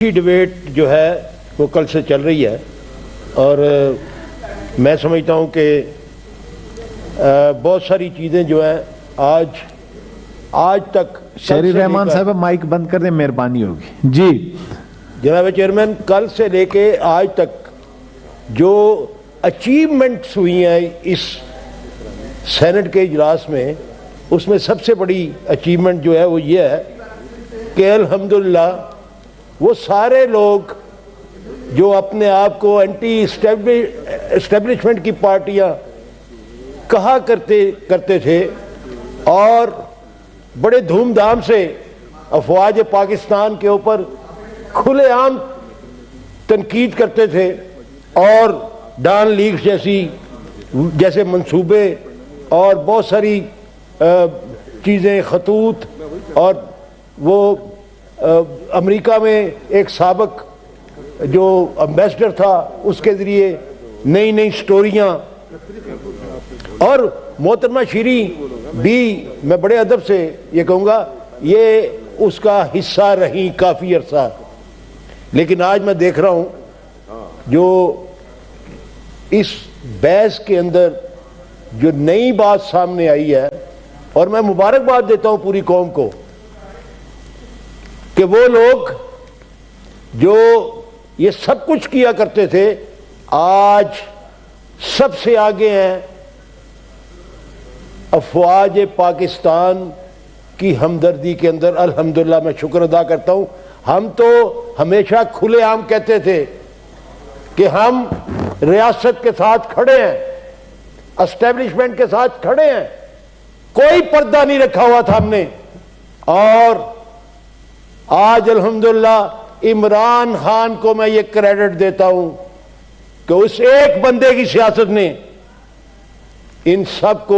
کی ڈیبیٹ جو ہے وہ کل سے چل رہی ہے اور میں سمجھتا ہوں کہ بہت ساری چیزیں جو ہیں آج تک شہری رحمان صاحب مائک بند کر دیں مہربانی ہوگی جی جناب چیئرمین، کل سے لے کے آج تک جو اچیومنٹس ہوئی ہیں اس سینٹ کے اجلاس میں، اس میں سب سے بڑی اچیومنٹ جو ہے وہ یہ ہے کہ الحمدللہ وہ سارے لوگ جو اپنے آپ کو اینٹی اسٹیبلشمنٹ کی پارٹیاں کہا کرتے تھے اور بڑے دھوم دھام سے افواج پاکستان کے اوپر کھلے عام تنقید کرتے تھے اور ڈان لیگ جیسے منصوبے اور بہت ساری چیزیں، خطوط، اور وہ امریکہ میں ایک سابق جو امبیسڈر تھا اس کے ذریعے نئی سٹوریاں، اور محترمہ شیری بھی میں بڑے ادب سے یہ کہوں گا یہ اس کا حصہ رہی کافی عرصہ. لیکن آج میں دیکھ رہا ہوں جو اس بحث کے اندر جو نئی بات سامنے آئی ہے، اور میں مبارکباد دیتا ہوں پوری قوم کو کہ وہ لوگ جو یہ سب کچھ کیا کرتے تھے آج سب سے آگے ہیں. افواج پاکستان کی ہمدردی کے اندر الحمدللہ میں شکر ادا کرتا ہوں. ہم تو ہمیشہ کھلے عام کہتے تھے کہ ہم ریاست کے ساتھ کھڑے ہیں، اسٹیبلشمنٹ کے ساتھ کھڑے ہیں، کوئی پردہ نہیں رکھا ہوا تھا ہم نے. اور آج الحمدللہ عمران خان کو میں یہ کریڈٹ دیتا ہوں کہ اس ایک بندے کی سیاست نے ان سب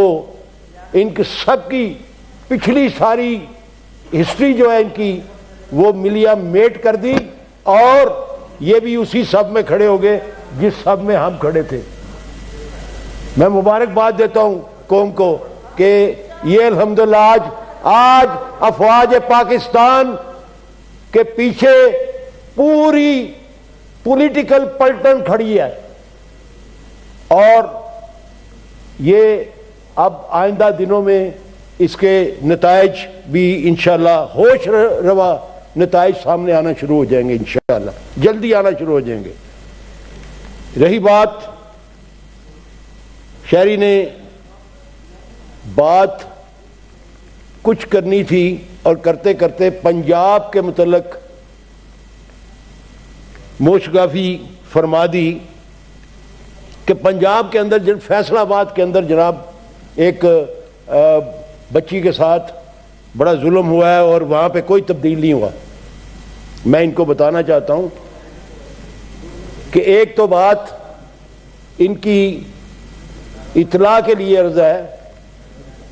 کی پچھلی ساری ہسٹری جو ہے ان کی وہ ملیا میٹ کر دی، اور یہ بھی اسی سب میں کھڑے ہو گئے جس سب میں ہم کھڑے تھے. میں مبارکباد دیتا ہوں قوم کو کہ یہ الحمدللہ آج افواج پاکستان کے پیچھے پوری پولیٹیکل پلٹن کھڑی ہے، اور یہ اب آئندہ دنوں میں اس کے نتائج بھی انشاءاللہ ہوش روا نتائج سامنے آنا شروع ہو جائیں گے، انشاءاللہ جلدی آنا شروع ہو جائیں گے. رہی بات شہری نے بات کچھ کرنی تھی اور کرتے کرتے پنجاب کے متعلق موشگافی فرما دی کہ پنجاب کے اندر فیصل آباد کے اندر جناب ایک بچی کے ساتھ بڑا ظلم ہوا ہے اور وہاں پہ کوئی تبدیل نہیں ہوا. میں ان کو بتانا چاہتا ہوں کہ ایک تو بات ان کی اطلاع کے لیے عرض ہے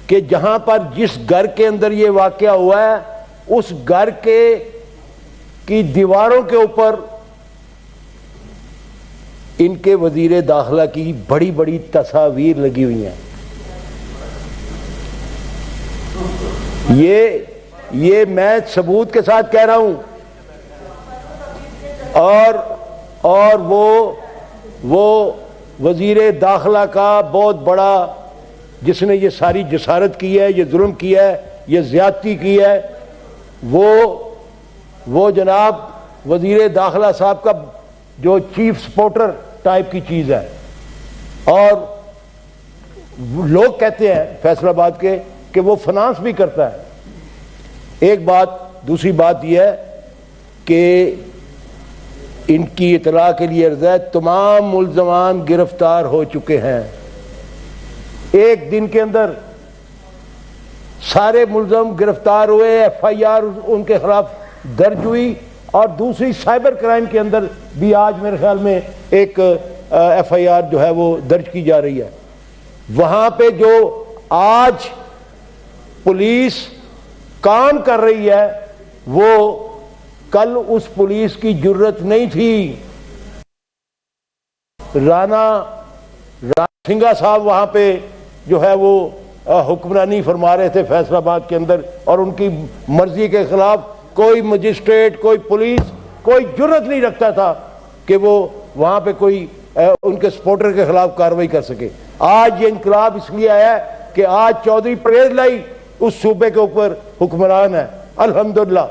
کہ جہاں پر جس گھر کے اندر یہ واقعہ ہوا ہے اس گھر کی دیواروں کے اوپر ان کے وزیر داخلہ کی بڑی بڑی تصاویر لگی ہوئی ہیں. یہ میں ثبوت کے ساتھ کہہ رہا ہوں، اور وہ وزیر داخلہ کا بہت بڑا جس نے یہ ساری جسارت کی ہے، یہ ظلم کیا ہے، یہ زیادتی کی ہے، وہ جناب وزیر داخلہ صاحب کا جو چیف سپورٹر ٹائپ کی چیز ہے. اور لوگ کہتے ہیں فیصل آباد کے کہ وہ فنانس بھی کرتا ہے. ایک بات. دوسری بات یہ ہے کہ ان کی اطلاع کے لیے عرض ہے تمام ملزمان گرفتار ہو چکے ہیں. ایک دن کے اندر سارے ملزم گرفتار ہوئے، ایف آئی آر ان کے خلاف درج ہوئی، اور دوسری سائبر کرائم کے اندر بھی آج میرے خیال میں ایک ایف آئی آر جو ہے وہ درج کی جا رہی ہے. وہاں پہ جو آج پولیس کام کر رہی ہے وہ کل اس پولیس کی جرت نہیں تھی. رانا سنگھا صاحب وہاں پہ جو ہے وہ حکمرانی فرما رہے تھے فیصل آباد کے اندر، اور ان کی مرضی کے خلاف کوئی مجسٹریٹ، کوئی پولیس کوئی جرت نہیں رکھتا تھا کہ وہ وہاں پہ کوئی ان کے سپورٹر کے خلاف کارروائی کر سکے. آج یہ انقلاب اس لیے آیا ہے کہ آج چودھری پرویز لائی اس صوبے کے اوپر حکمران ہے. الحمدللہ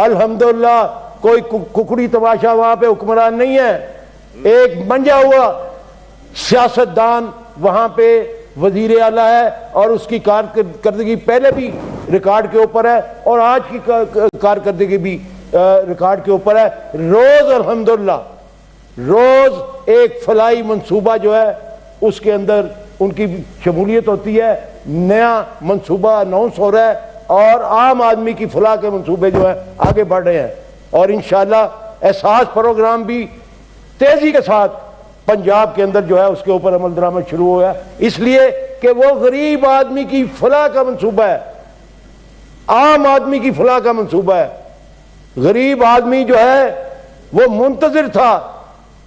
الحمدللہ کوئی ککڑی تماشا وہاں پہ حکمران نہیں ہے. ایک منجا ہوا سیاستدان وہاں پہ وزیر اعلیٰ ہے اور اس کی کارکردگی پہلے بھی ریکارڈ کے اوپر ہے اور آج کی کارکردگی بھی ریکارڈ کے اوپر ہے. روز الحمدللہ روز ایک فلاحی منصوبہ جو ہے اس کے اندر ان کی شمولیت ہوتی ہے, نیا منصوبہ اناؤنس ہو رہا ہے اور عام آدمی کی فلاح کے منصوبے جو ہیں آگے بڑھ رہے ہیں. اور انشاءاللہ احساس پروگرام بھی تیزی کے ساتھ پنجاب کے اندر جو ہے اس کے اوپر عمل درآمد شروع ہو گیا, اس لیے کہ وہ غریب آدمی کی فلاح کا منصوبہ ہے, عام آدمی کی فلاح کا منصوبہ ہے. غریب آدمی جو ہے وہ منتظر تھا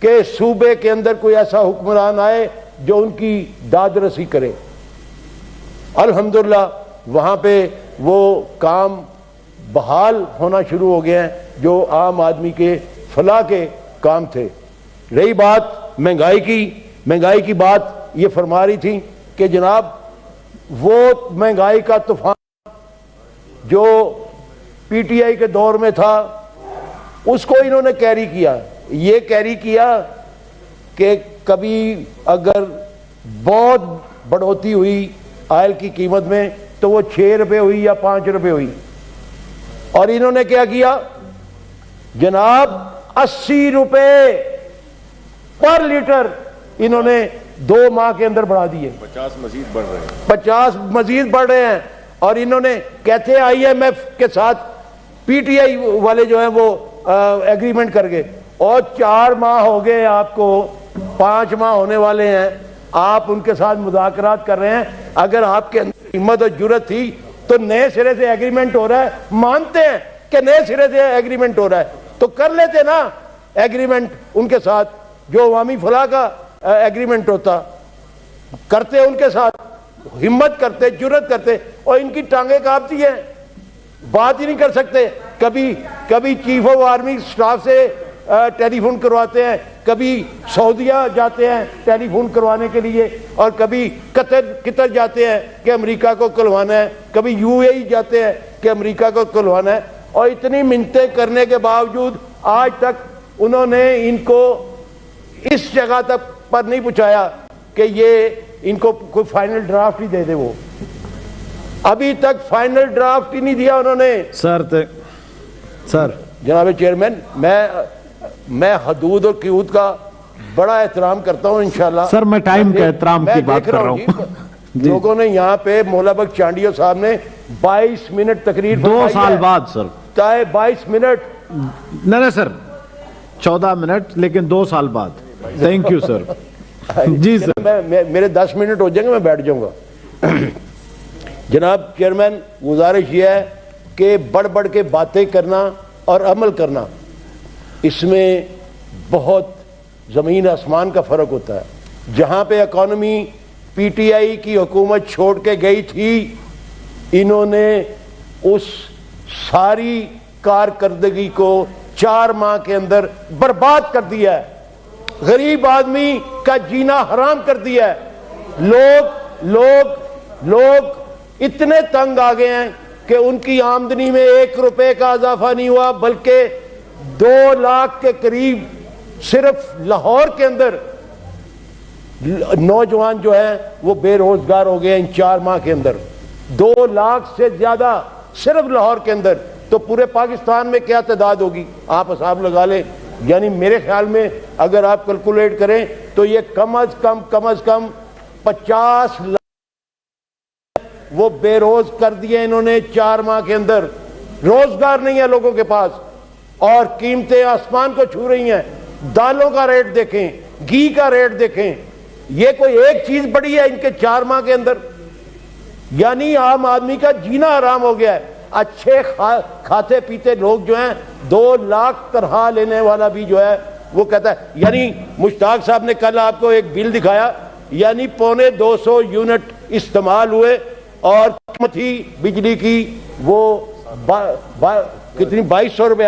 کہ صوبے کے اندر کوئی ایسا حکمران آئے جو ان کی داد رسی کرے. الحمدللہ وہاں پہ وہ کام بحال ہونا شروع ہو گئے ہیں جو عام آدمی کے فلاح کے کام تھے. رہی بات مہنگائی کی بات یہ فرما رہی تھی کہ جناب وہ مہنگائی کا طوفان جو پی ٹی آئی کے دور میں تھا اس کو انہوں نے کیری کیا. یہ کیری کیا کہ کبھی اگر بہت بڑھوتی ہوئی آئل کی قیمت میں تو وہ 6 روپے ہوئی یا 5 روپے ہوئی, اور انہوں نے کیا کیا جناب 80 روپے پر لیٹر انہوں نے 2 ماہ کے اندر بڑھا دیے. 50 مزید بڑھ رہے ہیں, 50 مزید بڑھ رہے ہیں. اور انہوں نے کہتے آئی ایم ایف کے ساتھ پی ٹی آئی والے جو ہیں وہ ایگریمنٹ کر گئے اور 4 ماہ ہو گئے, آپ کو 5 ماہ ہونے والے ہیں, آپ ان کے ساتھ مذاکرات کر رہے ہیں. اگر آپ کے اندر ہمت اور جرت تھی تو نئے سرے سے ایگریمنٹ ہو رہا ہے, مانتے ہیں کہ نئے سرے سے ایگریمنٹ ہو رہا ہے تو کر لیتے نا ایگریمنٹ ان کے ساتھ, جو عوامی فلاح کا ایگریمنٹ ہوتا کرتے ان کے ساتھ, ہمت کرتے, جرت کرتے. اور ان کی ٹانگیں کانپتی ہیں, بات ہی نہیں کر سکتے. کبھی چیف آف آرمی سٹاف سے ٹیلی فون کرواتے ہیں, کبھی سعودیہ جاتے ہیں ٹیلی فون کروانے کے لیے, اور کبھی قطر جاتے ہیں کہ امریکہ کو کلوانا ہے, کبھی یو اے ای جاتے ہیں کہ امریکہ کو کلوانا ہے. اور اتنی منتیں کرنے کے باوجود آج تک انہوں نے ان کو اس جگہ تک پر نہیں پہنچایا کہ یہ ان کو کوئی فائنل ڈرافٹ ہی دے دے. وہ ابھی تک فائنل ڈرافٹ ہی نہیں دیا انہوں نے. سر جناب چیئرمین, میں حدود اور قیود کا بڑا احترام کرتا ہوں انشاءاللہ. سر میں ٹائم کا احترام کی بات کر رہا ہوں. لوگوں نے یہاں پہ مولا بخش چانڈیو صاحب نے 22 منٹ تقریر 2 سال بعد سر 22 منٹ نہیں سر 14 منٹ لیکن 2 سال بعد. Thank you sir. جی سر میرے 10 منٹ ہو جائیں گے, میں بیٹھ جاؤں گا. جناب چیئرمین, گزارش یہ ہے کہ بڑھ بڑھ کے باتیں کرنا اور عمل کرنا اس میں بہت زمین آسمان کا فرق ہوتا ہے. جہاں پہ اکانومی پی ٹی آئی کی حکومت چھوڑ کے گئی تھی, انہوں نے اس ساری کارکردگی کو 4 ماہ کے اندر برباد کر دیا ہے. غریب آدمی کا جینا حرام کر دیا ہے. لوگ اتنے تنگ آ گئے ہیں کہ ان کی آمدنی میں 1 روپے کا اضافہ نہیں ہوا, بلکہ 2 لاکھ کے قریب صرف لاہور کے اندر نوجوان جو ہیں وہ بے روزگار ہو گئے ان 4 ماہ کے اندر. 2 لاکھ سے زیادہ صرف لاہور کے اندر, تو پورے پاکستان میں کیا تعداد ہوگی آپ حساب لگا لیں. یعنی میرے خیال میں اگر آپ کیلکولیٹ کریں تو یہ کم از کم 50 لاکھ وہ بے روز کر دیے انہوں نے 4 ماہ کے اندر. روزگار نہیں ہے لوگوں کے پاس, اور قیمتیں آسمان کو چھو رہی ہیں. دالوں کا ریٹ دیکھیں, گھی کا ریٹ دیکھیں, یہ کوئی ایک چیز بڑی ہے ان کے 4 ماہ کے اندر. یعنی عام آدمی کا جینا حرام ہو گیا ہے. اچھے کھاتے پیتے لوگ جو ہیں 2 لاکھ تنخواہ لینے والا بھی جو ہے وہ کہتا ہے. یعنی مشتاق صاحب نے کل آپ کو ایک بل دکھایا, یعنی 250 یونٹ استعمال ہوئے اور قیمت تھی بجلی کی وہ کتنی 2200 روپیہ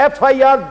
FIR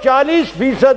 40%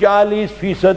40%